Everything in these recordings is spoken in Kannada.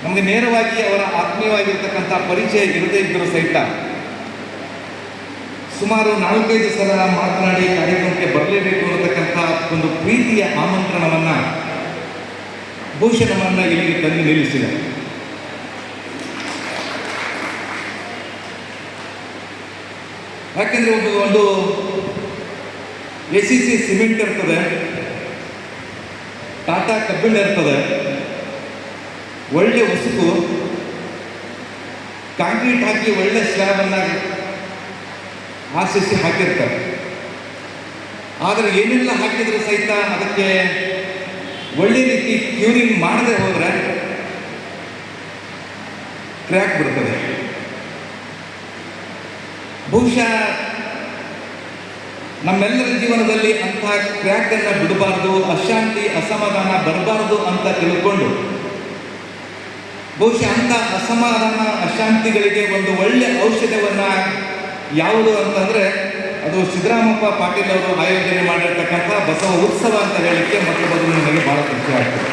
ನಮಗೆ ನೇರವಾಗಿ ಅವರ ಆತ್ಮೀಯವಾಗಿರ್ತಕ್ಕಂಥ ಪರಿಚಯ ಇರದೇ ಇದ್ದರೂ ಸಹಿತ ಸುಮಾರು 4-5 ಸಲ ಮಾತನಾಡಿ ಕಾರ್ಯಕ್ರಮಕ್ಕೆ ಬರಲೇಬೇಕು ಅನ್ನತಕ್ಕಂಥ ಒಂದು ಪ್ರೀತಿಯ ಆಮಂತ್ರಣವನ್ನು ಬಹುಶಃ ನಮ್ಮನ್ನು ಇಲ್ಲಿಗೆ ತಂದು ನಿಲ್ಲಿಸಿದೆ. ಯಾಕೆಂದರೆ ಒಂದು ACC ಸಿಮೆಂಟ್ ಇರ್ತದೆ, ಟಾಟಾ ಕಬ್ಬಿಣ ಇರ್ತದೆ, ಒಳ್ಳೆ ಉಸುಕು ಕಾಂಕ್ರೀಟ್ ಹಾಕಿ ಒಳ್ಳೆ ಸ್ಲ್ಯಾಬನ್ನು ಆರಿಸಿ ಹಾಕಿರ್ತಾರೆ. ಆದರೆ ಏನೆಲ್ಲ ಹಾಕಿದರೂ ಸಹಿತ ಅದಕ್ಕೆ ಒಳ್ಳೆ ರೀತಿ ಕ್ಯೂರಿಂಗ್ ಮಾಡದೆ ಹೋದರೆ ಕ್ರ್ಯಾಕ್ ಬರ್ತದೆ. ಬಹುಶಃ ನಮ್ಮೆಲ್ಲರ ಜೀವನದಲ್ಲಿ ಅಂತಹ ಕ್ರ್ಯಾಕನ್ನು ಬಿಡಬಾರ್ದು, ಅಶಾಂತಿ ಅಸಮಾಧಾನ ಬರಬಾರ್ದು ಅಂತ ತಿಳ್ಕೊಂಡು ಬಹುಶಃ ಅಂಥ ಅಸಮಾಧಾನ ಅಶಾಂತಿಗಳಿಗೆ ಒಂದು ಒಳ್ಳೆ ಔಷಧವನ್ನು ಯಾವುದು ಅಂತಂದರೆ ಅದು ಸಿದ್ದರಾಮಪ್ಪ ಪಾಟೀಲ್ ಅವರು ಆಯೋಜನೆ ಮಾಡಿರ್ತಕ್ಕಂಥ ಬಸವ ಉತ್ಸವ ಅಂತ ಹೇಳಲಿಕ್ಕೆ ಮೊದಲು ನನಗೆ ಬಹಳ ಖುಷಿ ಆಗ್ತದೆ.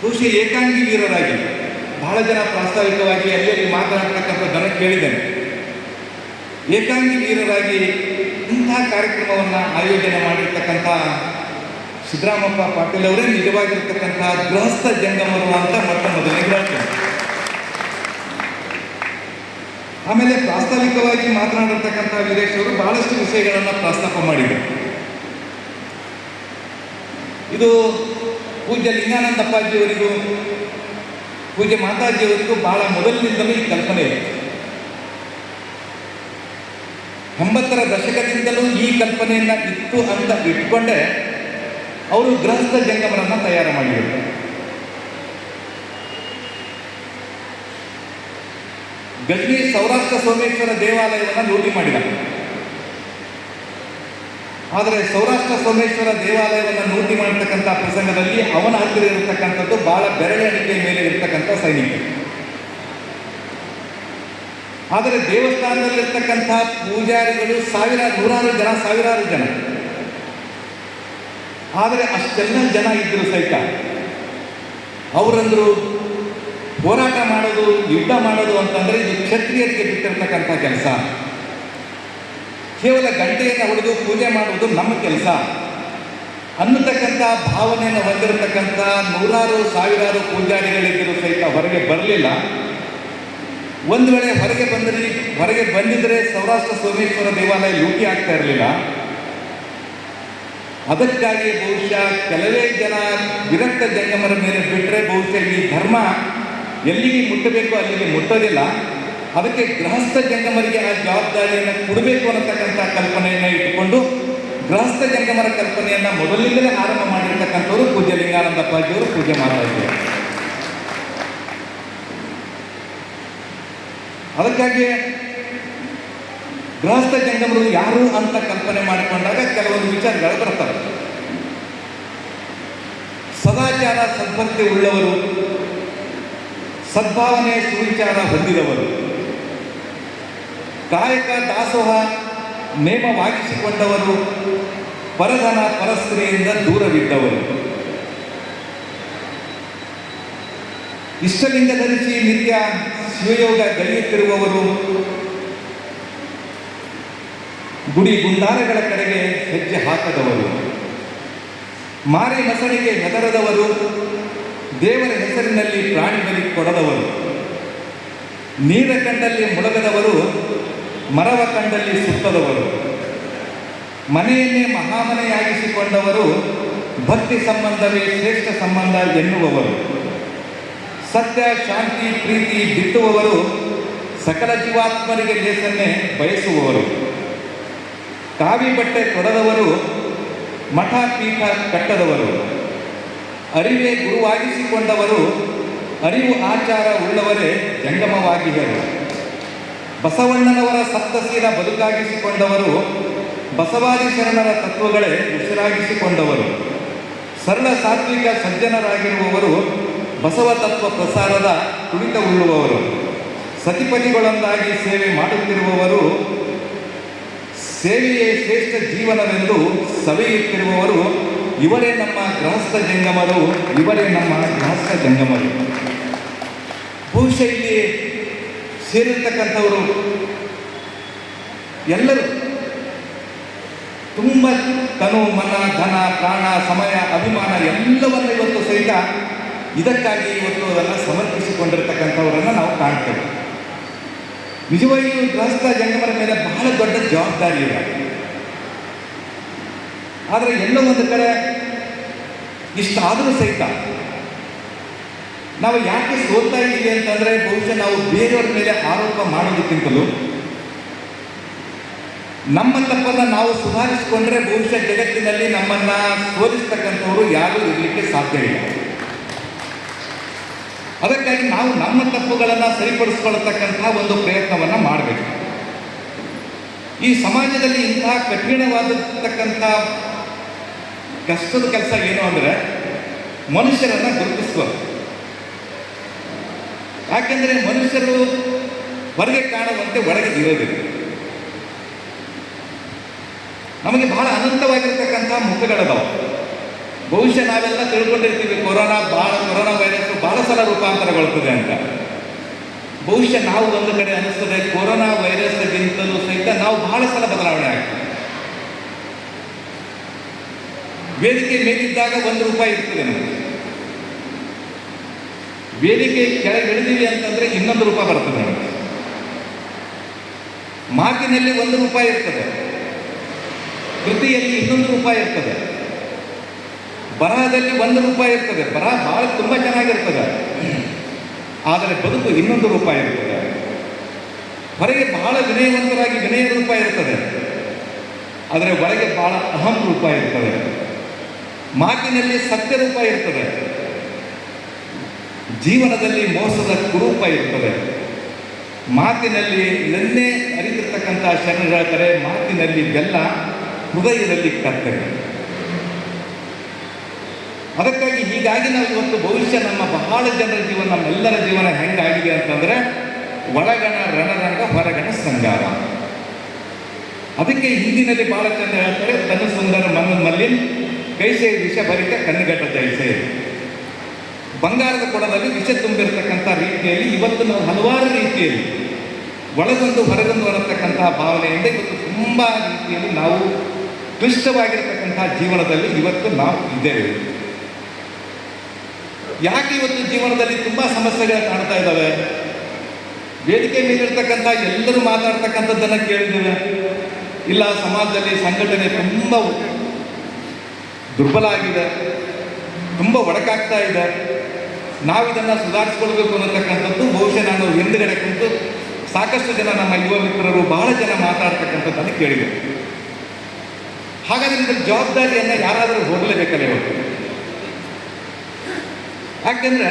ಬಹುಶಃ ಏಕಾಂಗಿ ವೀರರಾಗಿ ಬಹಳ ಜನ ಪ್ರಾಸ್ತಾವಿಕವಾಗಿ ಅಲ್ಲಿ ಮಾತನಾಡ್ತಕ್ಕಂಥದ್ದನ್ನು ಕೇಳಿದ್ದೇನೆ. ಏಕಾಂಗಿ ವೀರರಾಗಿ ಇಂಥ ಕಾರ್ಯಕ್ರಮವನ್ನು ಆಯೋಜನೆ ಮಾಡಿರ್ತಕ್ಕಂಥ ಸಿದ್ದರಾಮಪ್ಪ ಪಾಟೀಲ್ ಅವರೇ ನಿಜವಾಗಿರ್ತಕ್ಕಂಥ ಗೃಹಸ್ಥ ಜಂಗಮರು ಅಂತ ಮೊದಲಿಗೆ ಹೇಳ್ತೇನೆ. ಆಮೇಲೆ ಪ್ರಾಸ್ತಾವಿಕವಾಗಿ ಮಾತನಾಡಿರ್ತಕ್ಕಂಥ ವೀರೇಶ್ ಅವರು ಬಹಳಷ್ಟು ವಿಷಯಗಳನ್ನು ಪ್ರಸ್ತಾಪ ಮಾಡಿದರು. ಇದು ಪೂಜ್ಯ ಲಿಂಗಾನಂದಪ್ಪಾಜಿಯವರಿಗೂ ಪೂಜ್ಯ ಮಾತಾಜಿಯವರಿಗೂ ಬಹಳ ಮೊದಲಿನಿಂದಲೂ ಈ ಕಲ್ಪನೆ ಇದೆ. 80ರ ದಶಕದಿಂದಲೂ ಈ ಕಲ್ಪನೆಯನ್ನು ಇತ್ತು ಅಂತ ಇಟ್ಕೊಂಡೆ ಅವರು ಗೃಹಸ್ಥ ಜಂಗಮರನ್ನು ತಯಾರು ಮಾಡಿದರು. ಗಜನಿ ಸೌರಾಷ್ಟ್ರ ಸೋಮೇಶ್ವರ ದೇವಾಲಯವನ್ನು ಲೂಟಿ ಮಾಡಿದ. ಆದರೆ ಸೌರಾಷ್ಟ್ರ ಸೋಮೇಶ್ವರ ದೇವಾಲಯವನ್ನು ಲೂಟಿ ಮಾಡತಕ್ಕಂಥ ಪ್ರಸಂಗದಲ್ಲಿ ಅವನ ಹತ್ತಿರ ಇರತಕ್ಕಂಥದ್ದು ಬಹಳ ಬೆರಳೆಣಿಕೆಯ ಮೇಲೆ ಇರತಕ್ಕಂಥ ಸೈನಿಕರು. ಆದರೆ ದೇವಸ್ಥಾನದಲ್ಲಿರ್ತಕ್ಕಂಥ ಪೂಜಾರಿಗಳು ಸಾವಿರಾರು ಜನ. ಆದರೆ ಅಷ್ಟೆಲ್ಲ ಜನ ಇದ್ದರೂ ಸಹಿತ ಅವರಂದರು ಹೋರಾಟ ಮಾಡೋದು, ಯುದ್ಧ ಮಾಡೋದು ಅಂತಂದರೆ ಇದು ಕ್ಷತ್ರಿಯರಿಗೆ ಬಿಟ್ಟಿರ್ತಕ್ಕಂಥ ಕೆಲಸ. ಕೇವಲ ಗಂಟೆಯನ್ನು ಹೊಡೆದು ಪೂಜೆ ಮಾಡುವುದು ನಮ್ಮ ಕೆಲಸ ಅನ್ನತಕ್ಕಂಥ ಭಾವನೆಯನ್ನು ಹೊಂದಿರತಕ್ಕಂಥ ಸಾವಿರಾರು ಪೂಜಾರಿಗಳಿದ್ದರೂ ಸಹಿತ ಹೊರಗೆ ಬರಲಿಲ್ಲ. ಒಂದು ವೇಳೆ ಹೊರಗೆ ಬಂದಿದ್ದರೆ ಸೌರಾಷ್ಟ್ರ ಸೋಮೇಶ್ವರ ದೇವಾಲಯ ಲೂಟಿ ಆಗ್ತಾ ಇರಲಿಲ್ಲ. ಅದಕ್ಕಾಗಿ ಬಹುಶಃ ಕೆಲವೇ ಜನ ವಿರಕ್ತ ಜಂಗಮರ ಮೇಲೆ ಬಿಟ್ಟರೆ ಬಹುಶಃ ಈ ಧರ್ಮ ಎಲ್ಲಿಗೆ ಮುಟ್ಟಬೇಕು ಅಲ್ಲಿಗೆ ಮುಟ್ಟೋದಿಲ್ಲ. ಅದಕ್ಕೆ ಗೃಹಸ್ಥ ಜಂಗಮರಿಗೆ ಆ ಜವಾಬ್ದಾರಿಯನ್ನು ಕೊಡಬೇಕು ಅನ್ನತಕ್ಕಂಥ ಕಲ್ಪನೆಯನ್ನು ಇಟ್ಟುಕೊಂಡು ಗೃಹಸ್ಥ ಜಂಗಮರ ಕಲ್ಪನೆಯನ್ನು ಮೊದಲಿಂದಲೇ ಆರಂಭ ಮಾಡಿರ್ತಕ್ಕಂಥವ್ರು ಪೂಜ್ಯ ಲಿಂಗಾನಂದಪ್ಪಾಜಿಯವರು, ಪೂಜ್ಯ ಮಾತಾಜಿಯವರು. ಅದಕ್ಕಾಗಿ ಗೃಹಸ್ಥ ಜಂಗಮರು ಯಾರು ಅಂತ ಕಲ್ಪನೆ ಮಾಡಿಕೊಂಡಾಗ ಕೆಲವೊಂದು ವಿಚಾರಗಳು ಬರ್ತವೆ. ಸದಾಚಾರ ಸದ್ಭಕ್ತಿ ಉಳ್ಳವರು, ಸದ್ಭಾವನೆ ಸುವಿಚಾರ ಹೊಂದಿದವರು, ಕಾಯಕ ದಾಸೋಹ ನೇಮವಾಗಿಸಿಕೊಂಡವರು, ಪರಧನ ಪರಸ್ತ್ರೀಯಿಂದ ದೂರವಿದ್ದವರು, ಇಷ್ಟಲಿಂಗ ಧರಿಸಿ ನಿತ್ಯ ಶಿವಯೋಗ ಗಲಿಯುತ್ತಿರುವವರು, ಗುಡಿ ಗುಂಡಾರಗಳ ಕಡೆಗೆ ಹೆಜ್ಜೆ ಹಾಕದವರು, ಮಾರಿ ಮಸಣಿಗೆ ಹೆದರದವರು, ದೇವರ ಹೆಸರಿನಲ್ಲಿ ಪ್ರಾಣಿ ಬಲಿ ಕೊಡದವರು, ನೀರ ಕಂಡಲ್ಲಿ ಮುಳುಗದವರು, ಮರವ ಕಂಡಲ್ಲಿ ಸುತ್ತದವರು, ಮನೆಯನ್ನೇ ಮಹಾಮನೆಯಾಗಿಸಿಕೊಂಡವರು, ಭಕ್ತಿ ಸಂಬಂಧವೇ ಶ್ರೇಷ್ಠ ಸಂಬಂಧ ಎನ್ನುವವರು, ಸತ್ಯ ಶಾಂತಿ ಪ್ರೀತಿ ಬಿತ್ತುವವರು, ಸಕಲ ಜೀವಾತ್ಮರಿಗೆ ಲೇಸನ್ನೇ ಬಯಸುವವರು, ಕಾವಿ ಬಟ್ಟೆ ತೊಡದವರು, ಮಠ ಪೀಠ ಕಟ್ಟದವರು, ಅರಿವೇ ಗುರುವಾಗಿಸಿಕೊಂಡವರು, ಅರಿವು ಆಚಾರ ಉಳ್ಳವರೇ ಜಂಗಮವಾಗಿಹರು, ಬಸವಣ್ಣನವರ ಸಪ್ತಶೀಲ ಬದುಕಾಗಿಸಿಕೊಂಡವರು, ಬಸವಾದಿ ಶರಣರ ತತ್ವಗಳೇ ಉಸಿರಾಗಿಸಿಕೊಂಡವರು, ಸರಳ ಸಾತ್ವಿಕ ಸಜ್ಜನರಾಗಿರುವವರು, ಬಸವ ತತ್ವ ಪ್ರಸಾರದ ತುಡಿತವುಳ್ಳುವವರು, ಸತಿಪತಿಗಳೊಂದಾಗಿ ಸೇವೆ ಮಾಡುತ್ತಿರುವವರು, ಸೇವೆಯೇ ಶ್ರೇಷ್ಠ ಜೀವನವೆಂದು ಸವೆಯುತ್ತಿರುವವರು, ಇವರೇ ನಮ್ಮ ಗೃಹಸ್ಥ ಜಂಗಮರು, ಇವರೇ ನಮ್ಮ ಗೃಹಸ್ಥ ಜಂಗಮರು. ಬಹುಶಃ ಇಲ್ಲಿ ಸೇರಿರ್ತಕ್ಕಂಥವರು ಎಲ್ಲರೂ ತುಂಬ ತನು ಮನ ಧನ ಪ್ರಾಣ ಸಮಯ ಅಭಿಮಾನ ಎಲ್ಲವನ್ನು ಇವತ್ತು ಸಹಿತ ಇದಕ್ಕಾಗಿ ಇವತ್ತು ಅದನ್ನು ಸಮರ್ಪಿಸಿಕೊಂಡಿರ್ತಕ್ಕಂಥವರನ್ನು ನಾವು ಕಾಣ್ತೇವೆ. ನಿಜವಾಗಿಯೂ ಗೃಹಸ್ಥ ಜಂಗಮರ ಮೇಲೆ ಬಹಳ ದೊಡ್ಡ ಜವಾಬ್ದಾರಿ ಇದೆ. ಆದರೆ ಎಲ್ಲೋ ಒಂದು ಕಡೆ ಇಷ್ಟಾದರೂ ಸಹಿತ ನಾವು ಯಾಕೆ ಸೋಲ್ತಾ ಇದ್ದೀವಿ ಅಂತಂದರೆ, ಬಹುಶಃ ನಾವು ಬೇರೆಯವ್ರ ಮೇಲೆ ಆರೋಪ ಮಾಡೋದಕ್ಕಿಂತಲೂ ನಮ್ಮ ತಪ್ಪನ್ನು ನಾವು ಸುಧಾರಿಸಿಕೊಂಡ್ರೆ ಬಹುಶಃ ಜಗತ್ತಿನಲ್ಲಿ ನಮ್ಮನ್ನು ಸೋಲಿಸ್ತಕ್ಕಂಥವರು ಯಾರೂ ಇರಲಿಕ್ಕೆ ಸಾಧ್ಯ ಇಲ್ಲ. ಅದಕ್ಕಾಗಿ ನಾವು ನಮ್ಮ ತಪ್ಪುಗಳನ್ನು ಸರಿಪಡಿಸ್ಕೊಳ್ತಕ್ಕಂಥ ಒಂದು ಪ್ರಯತ್ನವನ್ನು ಮಾಡಬೇಕು. ಈ ಸಮಾಜದಲ್ಲಿ ಇಂತಹ ಕಠಿಣವಾದತಕ್ಕಂಥ ಕಷ್ಟದ ಕೆಲಸ ಏನು ಅಂದರೆ ಮನುಷ್ಯರನ್ನು ಗುರುತಿಸುವುದು. ಯಾಕೆಂದರೆ ಮನುಷ್ಯರು ಹೊರಗೆ ಕಾಣುವಂತೆ ಒಳಗೆ ಇರೋದಿಲ್ಲ. ನಮಗೆ ಬಹಳ ಅನಂತವಾಗಿರ್ತಕ್ಕಂಥ ಮುಖಗಳದಾವೆ. ಬಹುಶಃ ನಾವೆಲ್ಲ ತಿಳ್ಕೊಂಡಿರ್ತೀವಿ ಕೊರೋನಾ ವೈರಸ್ ಬಹಳ ಸಲ ರೂಪಾಂತರಗೊಳ್ತದೆ ಅಂತ. ಬಹುಶಃ ನಾವು ಒಂದು ಕಡೆ ಅನಿಸ್ತದೆ ಕೊರೋನಾ ವೈರಸ್ಗಿಂತಲೂ ಸಹಿತ ನಾವು ಬಹಳ ಸಲ ಬದಲಾವಣೆ ಆಗ್ತೀವಿ. ವೇದಿಕೆ ಮೇಲಿದ್ದಾಗ ₹1 ಇರ್ತದೆ ನಮಗೆ, ವೇದಿಕೆ ಕೆಳಗೆ ಇಳಿದೀವಿ ಅಂತಂದ್ರೆ ₹2 ಬರ್ತದೆ ನಮಗೆ. ಮಾತಿನಲ್ಲಿ ₹1 ಇರ್ತದೆ, ಕೃತಿಯಲ್ಲಿ ₹2 ಇರ್ತದೆ, ಬರಹದಲ್ಲಿ ₹1 ಇರ್ತದೆ. ಬರಹ ಬಹಳ ತುಂಬ ಚೆನ್ನಾಗಿರ್ತದೆ, ಆದರೆ ಬದುಕು ₹2 ಇರ್ತದೆ. ಹೊರಗೆ ಬಹಳ ವಿನಯವಂತರಾಗಿ ವಿನಯ ರೂಪ ಇರ್ತದೆ, ಆದರೆ ಒಳಗೆ ಬಹಳ ಅಹಂ ರೂಪ ಇರ್ತದೆ. ಮಾತಿನಲ್ಲಿ ಸತ್ಯ ರೂಪ ಇರ್ತದೆ, ಜೀವನದಲ್ಲಿ ಮೋಸದ ಕುರೂಪ ಇರ್ತದೆ. ಮಾತಿನಲ್ಲಿ ನೆನ್ನೆ ಅರಿತಿರ್ತಕ್ಕಂಥ ಶರಣರು ಹೇಳ್ತಾರೆ, ಮಾತಿನಲ್ಲಿ ಬೆಲ್ಲ, ಹೃದಯದಲ್ಲಿ ಕತ್ತಲೆ. ಅದಕ್ಕಾಗಿ ಹೀಗಾಗಿ ನಾವು ಇವತ್ತು ಬಹುಶಃ ನಮ್ಮ ಬಹಳ ಜನರ ಜೀವನ, ನಮ್ಮೆಲ್ಲರ ಜೀವನ ಹೆಂಗಾಗಿದೆ ಅಂತಂದರೆ ಒಳಗಣ ರಣರಂಗ, ಹೊರಗಣ ಸಂಗಾರ. ಅದಕ್ಕೆ ಹಿಂದಿನಲ್ಲಿ ಬಹಳ ಚಂದ ಹೇಳ್ತಾರೆ, ತನು ಸುಂದರ ಮನ ಮಲ್ಲಿನ್ ಕೈಸೆ ವಿಷ ಭರಿತ ಕಣ್ಣುಗಟ್ಟ ಜೈಸೆ. ಬಂಗಾರದ ಕೊಡದಲ್ಲಿ ವಿಷ ತುಂಬಿರ್ತಕ್ಕಂಥ ರೀತಿಯಲ್ಲಿ ಇವತ್ತು ನಾವು ಹಲವಾರು ರೀತಿಯಲ್ಲಿ ಒಳಗೊಂದು ಹೊರಗೊಂದು ಅನ್ನತಕ್ಕಂಥ ಭಾವನೆಯಿಂದ ಇವತ್ತು ತುಂಬ ರೀತಿಯಲ್ಲಿ ನಾವು ಕ್ಲಿಷ್ಟವಾಗಿರ್ತಕ್ಕಂಥ ಜೀವನದಲ್ಲಿ ಇವತ್ತು ನಾವು ಇದ್ದೇವೆ. ಯಾಕೆ ಇವತ್ತು ಜೀವನದಲ್ಲಿ ತುಂಬ ಸಮಸ್ಯೆಗಳು ಕಾಣ್ತಾ ಇದ್ದಾವೆ? ವೇದಿಕೆ ಮೇಲಿರ್ತಕ್ಕಂಥ ಎಲ್ಲರೂ ಮಾತಾಡ್ತಕ್ಕಂಥದ್ದನ್ನು ಕೇಳಿದ್ದೇವೆ. ಇಲ್ಲ, ಸಮಾಜದಲ್ಲಿ ಸಂಘಟನೆ ತುಂಬ ದುರ್ಬಲ ಆಗಿದೆ, ತುಂಬ ಒಡಕಾಗ್ತಾ ಇದೆ, ನಾವಿದನ್ನು ಸುಧಾರಿಸ್ಕೊಳ್ಬೇಕು ಅನ್ನತಕ್ಕಂಥದ್ದು ಬಹುಶಃ ನಾನು ಹಿಂದುಗಡೆ ಕುಂತು ಸಾಕಷ್ಟು ಜನ ನಮ್ಮ ಯುವ ಮಿತ್ರರು ಬಹಳ ಜನ ಮಾತಾಡ್ತಕ್ಕಂಥದ್ದನ್ನು ಕೇಳಿದೆ. ಹಾಗಾದರೆ ಇದರ ಜವಾಬ್ದಾರಿಯನ್ನು ಯಾರಾದರೂ ಹೊರಲೇಬೇಕಲ್ಲ ಇವತ್ತು. ಯಾಕೆಂದರೆ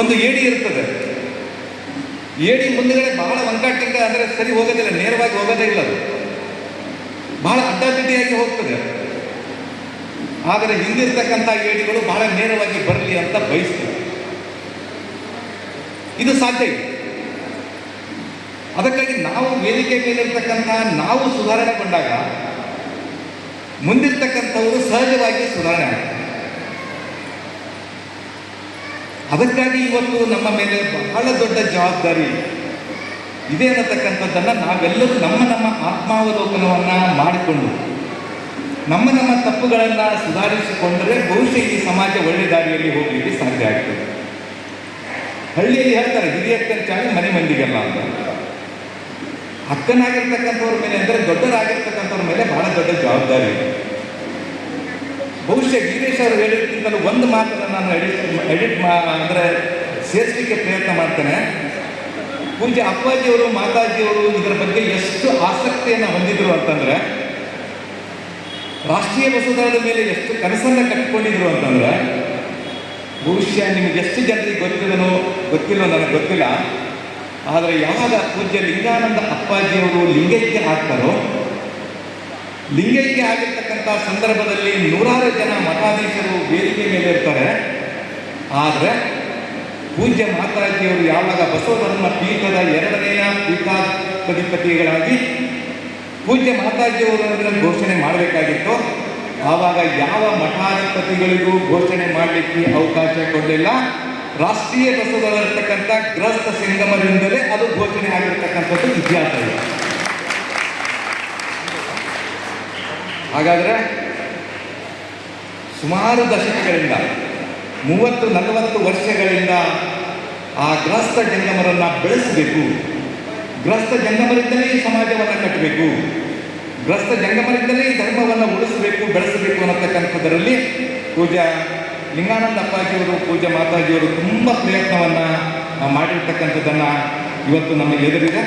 ಒಂದು ಏಡಿ ಇರ್ತದೆ, ಏಡಿ ಮುಂದುಗಡೆ ಬಹಳ ವಂಕಾಟಿಂಗ ಅಂದರೆ ಸರಿ ಹೋಗೋದಿಲ್ಲ, ನೇರವಾಗಿ ಹೋಗೋದೇ ಇಲ್ಲ, ಅದು ಬಹಳ ಅಡ್ಡಾದಿಡ್ಡಿಯಾಗಿ ಹೋಗ್ತದೆ. ಆದರೆ ಹಿಂದಿರ್ತಕ್ಕಂಥ ಏಡಿಗಳು ಬಹಳ ನೇರವಾಗಿ ಬರಲಿ ಅಂತ ಬಯಸ್ತವೆ. ಇದು ಸಾಧ್ಯ ಇದೆ. ಅದಕ್ಕಾಗಿ ನಾವು ವೇದಿಕೆ ಮೇಲಿರ್ತಕ್ಕಂಥ ನಾವು ಸುಧಾರಣೆಗೊಂಡಾಗ ಮುಂದಿರ್ತಕ್ಕಂಥವರು ಸಹಜವಾಗಿ ಸುಧಾರಣೆ ಆಗ್ತದೆ. ಅದಕ್ಕಾಗಿ ಇವತ್ತು ನಮ್ಮ ಮೇಲೆ ಬಹಳ ದೊಡ್ಡ ಜವಾಬ್ದಾರಿ ಇದೆ ಅನ್ನತಕ್ಕಂಥದ್ದನ್ನು ನಾವೆಲ್ಲರೂ ನಮ್ಮ ಆತ್ಮಾವಲೋಕನವನ್ನು ಮಾಡಿಕೊಂಡು ನಮ್ಮ ತಪ್ಪುಗಳನ್ನು ಸುಧಾರಿಸಿಕೊಂಡರೆ ಬಹುಶಃ ಈ ಸಮಾಜ ಒಳ್ಳೆ ದಾರಿಯಲ್ಲಿ ಹೋಗಲಿಕ್ಕೆ ಸಾಧ್ಯ ಆಗ್ತದೆ. ಹಳ್ಳಿಯಲ್ಲಿ ಹೇಳ್ತಾರೆ, ಹಿರಿಯಕ್ಕನ ಚಾಳಿ ಮನೆ ಮಂದಿಗೆಲ್ಲ ಅಂತ. ಅಕ್ಕನಾಗಿರ್ತಕ್ಕಂಥವ್ರ ಮೇಲೆ ಅಂದರೆ ದೊಡ್ಡರಾಗಿರ್ತಕ್ಕಂಥವ್ರ ಮೇಲೆ ಬಹಳ ದೊಡ್ಡ ಜವಾಬ್ದಾರಿ ಇದೆ. ಬಹುಶಃ ವೀರೇಶ್ ಅವರು ಹೇಳಿದ್ದಕ್ಕಿಂತಲೂ ಒಂದು ಮಾತನ್ನು ನಾನು ಅಂದರೆ ಸೇರಿಸಲಿಕ್ಕೆ ಪ್ರಯತ್ನ ಮಾಡ್ತೇನೆ. ಪೂಜ್ಯ ಅಪ್ಪಾಜಿಯವರು ಮಾತಾಜಿಯವರು ಇದರ ಬಗ್ಗೆ ಎಷ್ಟು ಆಸಕ್ತಿಯನ್ನು ಹೊಂದಿದ್ರು ಅಂತಂದರೆ, ರಾಷ್ಟ್ರೀಯ ಮಸೂದದ ಮೇಲೆ ಎಷ್ಟು ಕನಸನ್ನು ಕಟ್ಟಿಕೊಂಡಿದ್ರು ಅಂತಂದರೆ, ಬಹುಶಃ ನಿಮಗೆ ಎಷ್ಟು ಜನರಿಗೆ ಗೊತ್ತಿಲ್ಲೋ ನನಗೆ ಗೊತ್ತಿಲ್ಲ. ಆದರೆ ಯಾವಾಗ ಪೂಜ್ಯ ಲಿಂಗಾನಂದ ಅಪ್ಪಾಜಿಯವರು ಲಿಂಗೈಕ್ಯ ಆಗ್ತಾರೋ, ಲಿಂಗೈಕ್ಯ ಆಗಿರ್ತಕ್ಕಂಥ ಸಂದರ್ಭದಲ್ಲಿ ನೂರಾರು ಜನ ಮಠಾಧೀಶರು ವೇದಿಕೆ ಮೇಲೆ ಇರ್ತಾರೆ. ಆದರೆ ಪೂಜ್ಯ ಮಾತಾಜಿಯವರು ಯಾವಾಗ ಬಸವ ಧರ್ಮ ಪೀಠದ 2ನೇ ಪೀಠಾಧಿಪತಿಗಳಾಗಿ ಪೂಜ್ಯ ಮಾತಾಜಿಯವರು ಅದನ್ನು ಘೋಷಣೆ ಮಾಡಬೇಕಾಗಿತ್ತು. ಆವಾಗ ಯಾವ ಮಠಾಧಿಪತಿಗಳಿಗೂ ಘೋಷಣೆ ಮಾಡಲಿಕ್ಕೆ ಅವಕಾಶ ಕೊಡಲಿಲ್ಲ. ರಾಷ್ಟ್ರೀಯ ಬಸವದಲ್ಲಿರ್ತಕ್ಕಂಥ ಗೃಹಸ್ಥ ಸಂಗಮರಿಂದಲೇ ಅದು ಘೋಷಣೆ ಆಗಿರ್ತಕ್ಕಂಥದ್ದು ಇತಿಹಾಸ ಇದೆ. ಹಾಗಾದರೆ ಸುಮಾರು ದಶಕಗಳಿಂದ 30-40 ವರ್ಷಗಳಿಂದ ಆ ಗೃಹಸ್ಥ ಜಂಗಮರನ್ನು ಬೆಳೆಸಬೇಕು, ಗೃಹಸ್ಥ ಜಂಗಮರಿಂದಲೇ ಈ ಸಮಾಜವನ್ನು ಕಟ್ಟಬೇಕು, ಗೃಹಸ್ಥ ಜಂಗಮರಿಂದಲೇ ಈ ಧರ್ಮವನ್ನು ಉಳಿಸಬೇಕು, ಬೆಳೆಸಬೇಕು ಅನ್ನತಕ್ಕಂಥದ್ದರಲ್ಲಿ ಪೂಜ್ಯ ಲಿಂಗಾನಂದ ಅಪ್ಪಾಜಿಯವರು, ಪೂಜ್ಯ ಮಾತಾಜಿಯವರು ತುಂಬ ಪ್ರಯತ್ನವನ್ನು ಮಾಡಿರ್ತಕ್ಕಂಥದ್ದನ್ನು ಇವತ್ತು ನಮಗೆ ಎದುರಿದೆ.